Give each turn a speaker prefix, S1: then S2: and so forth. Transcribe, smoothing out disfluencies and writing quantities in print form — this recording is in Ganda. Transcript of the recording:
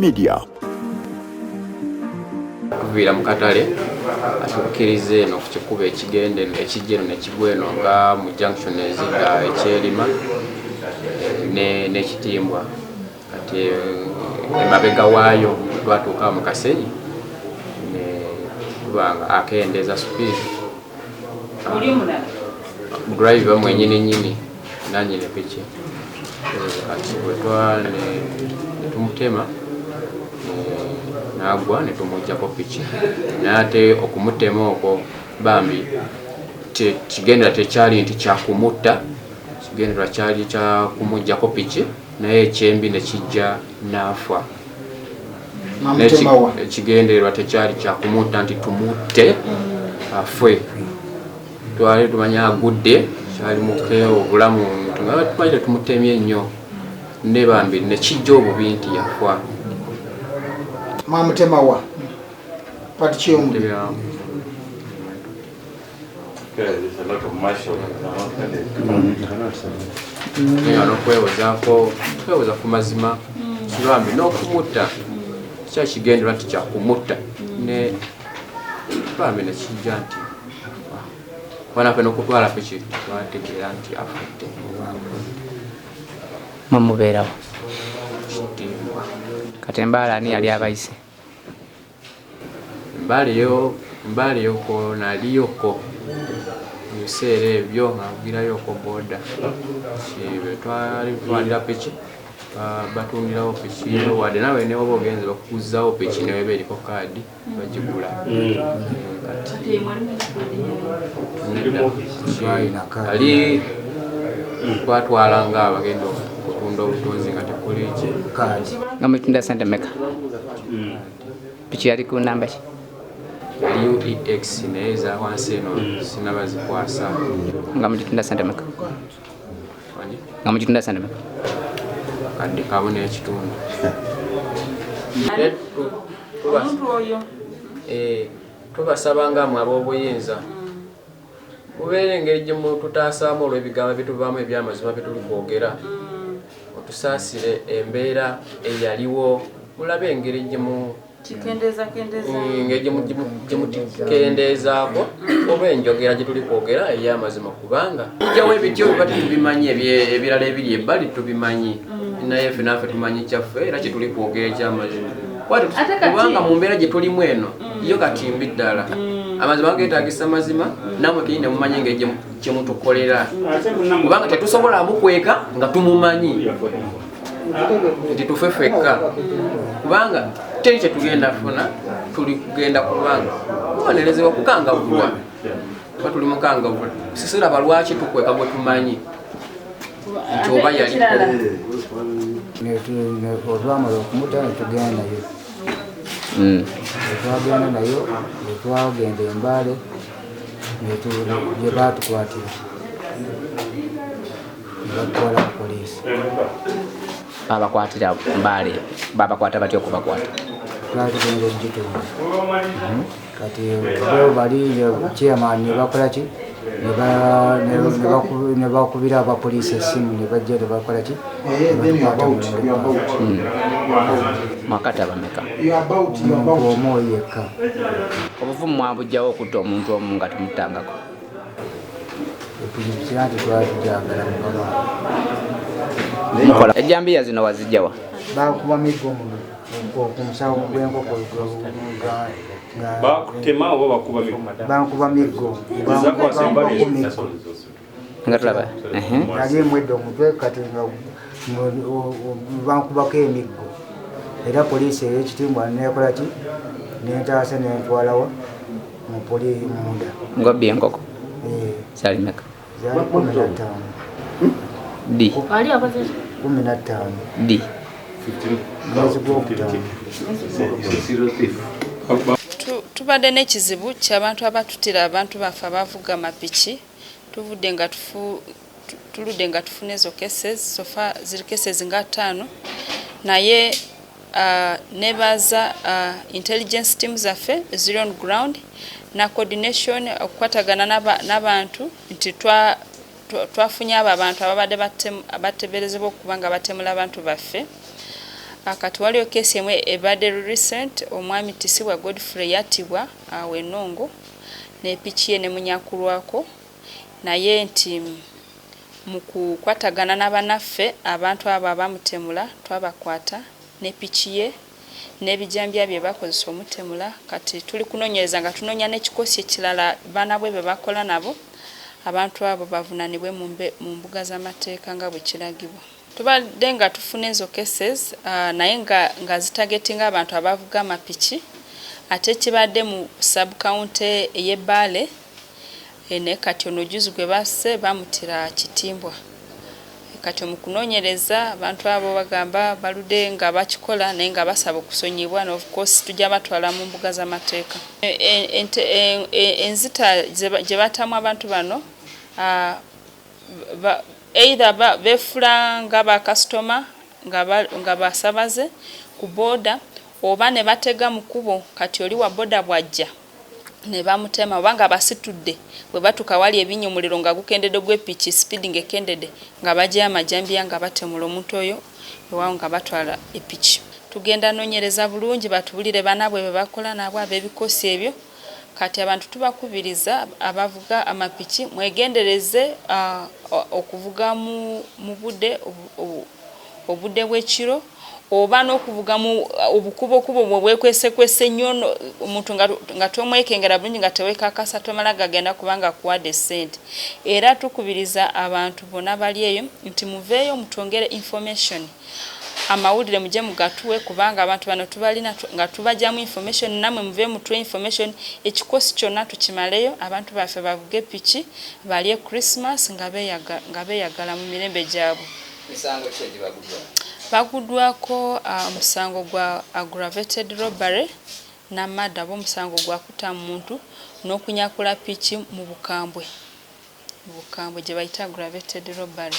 S1: Media.
S2: Kuviira mu katale atukkiriza eno ku kikuba ekigende ekijjeno ne kigweno nga mu junction ezidda ekyerima n'ekitiimbwa kati emabega waayo twatuuka mu kasenyi ne tubanga akendeeza speed driver mwennyini nanyine piki kati bwe tumutema nagwa ne tumuggyako piki naye okumutema okwo bambi kigendera tekyali nti kyakumutta kigendera kyali kyakumuggyako piki naye ekyembi ne kijja n'afa ekigendererwa tekyali kyakumutta nti tumutte afwe twali tumanya agudde kyali muke obulamu nga tumanyi tumutemye nnyo ne bambi ne kijja obubi nti yafa.
S3: Mamutemawa pati Kayunga.
S2: Kwewoza ku mazima kibambi n'okumutta kyakigendera nti kyakumutta ne bambi ne kijja nti wanafe n'okutwala piki twategeera nti afudde.
S4: Mumubeerawo kati embaala ani yali abayise?
S2: Mbaliyoko naliyoko mu biseera ebyo ng'avugirayoko Boda kibe twalira piki batundirawo piki wadde nawe ne woba ogenze bakuguzawo piki ne weba eriko kaadi bagigula ali twatwala nga abagenda okutunda obutunzi nga tekuli kaadi.
S4: Nga mutunda sente meka? Piki yali ku namba ki?
S2: UEX naye za wansi eno sinaba zikwasa.
S4: Nga mutunda sente meka? Nga mutunda sente meka?
S2: Kadde kabona ekitundu. Tubasaba nga mwe ab'obuyinza kubeera engeri gye tutaasaamu olw'ebigambo byetuvaamu ebyamazima bye tuli kwogera otusaasire embeera eyaliwo mulabe engeri gye mukendeezaako oba enjogera gye tuli kwogera ey'amazima kubanga tujjawo ebityo biba tetubimanyi ebirala ebiri ebbali tubimanyi naye ffe naffe tumanyi kyaffe era kye tuli kwogera ekyamazima kubanga mu mbeera gye tulimu eno yo katimbi ddala amazima geetaagisa mazima namwe kiyine mumanyi engeri gye mutukolera kubanga tetusobola mukweka nga tumumanyi nti tufe ffekka kubanga teri kye tugenda funa tuli kugenda kubanga kubonerezebwa kukangavulwa kuba tuli mukangavula sisiraba lwaki tukweka bwe tumanyi nti oba yaliko
S3: olwamala okumutta netugenda nayo twagenda nayo twagenda embaale gye batukwatira nebatwala ku poliisi.
S4: Abakwatira mbaale babakwata batya okubakwata?
S3: Twatugenda egitunda kati bo bali chairman ne bakola ki ne bakubira abapoliisi essimu ne bajja ne bakola ki
S4: mwakati abameka?
S3: Omu yekka.
S4: Obuvumu mwabujjawo okutta omuntu omu nga tumutangako?
S3: Ekira nti twatujagala
S4: mukola ejjambiya zino wazijjawa?
S3: bakuba miggo ku musawo gw'enkoko
S5: bakutema oba bakuba miggo?
S3: bankuba miggo
S4: nga tulaba
S3: ali emwedde omutwe kati bankubako emiggo era poliisi ey'ekitimbwa nekola ki nentaasa nentwalawa mu poliisi munda.
S4: ng'obbye enkoko zali meka?
S3: zali 15
S4: D
S3: 15
S4: D
S3: mwezi gw'okutaano.
S6: Tubadde n'ekizibu ky'abantu abatutira abantu baffe abavuga amapiki tuludde nga tufuna ezo cases sofa ziri cases nga 5 naye nebaza intelligence team zaffe ziri on ground na coordination okukwatagana n'abantu nti twafunye abo abantu ababadde bateberezebwa okuba nga batemula abantu baffe Kati waliwo keesi emwe ebadde recent omwami Tisibwa Godfrey yattibwa awo Enongo ne piki ye ne munyakulwako naye nti mu kukwatagana n'abannaffe abantu abo abamutemula twabakwata ne piki ye n'ebijambiya bye bakozesa omutemula. Kati tuli kunoonyereza nga tunoonya n'ekikosi ekirala baana bwe be bakola nabo abantu abo bavunanibwe mu mbuga z'amateeka nga bwe kiragibwa. Tubadde nga tufuna ezo cases naye nga zitagetinga abantu abavuga amapiki ate kibadde mu sub-county ey'Ebbaale ne kati ono juzi gwe basse bamutira Kitimbwa. Kati mu kunoonyereza abantu abo bagamba baludde nga bakikola naye nga basaba okusonyibwa of course tujja batwala mu mbuga z'amateeka. Enzita gye batamu abantu bano either befula nga bakasitoma nga basabaze ku boda oba ne batega mu kubo kati oli wa boda bwajja ne bamutema oba nga basitudde bwe batuka wali ebinyumuliro nga gukendedde gw'epiki speeding ekendedde nga bajja amajambiya nga batemula omuntu oyo ewawo nga batwala epiki. Tugenda noonyereza bulungi batubulire banabwe be bakola nabo ab'ebikosi ebyo. Kati abantu tubakubiriza abavuga amapiki mwegendereze okuvuga mu budde obudde bw'ekiro oba n'okuvuga mu obukubokubo bwekwesekwese nnyo omuntu nga tomwekengera bulungi nga teweekakasa tomala gagenda kubanga kuwadde ssente. Era tukubiriza abantu bonna bali eyo nti muveeyo mutwongere information amawulire mujje mugatuwe kubanga abantu bano tubalina nga tubajjamu information namwe muve mutwe information ekikosi kyonna tukimaleyo abantu baffe bavuge piki balye Christmas nga beeyagala mu mirembe gyabwe.
S4: Misango ki egibagudwa?
S6: Baguddwako omusango gwa aggravated robbery na murder omusango gwa kutta muntu n'okunyakula piki mu bukambwe gye bayita aggravated robbery.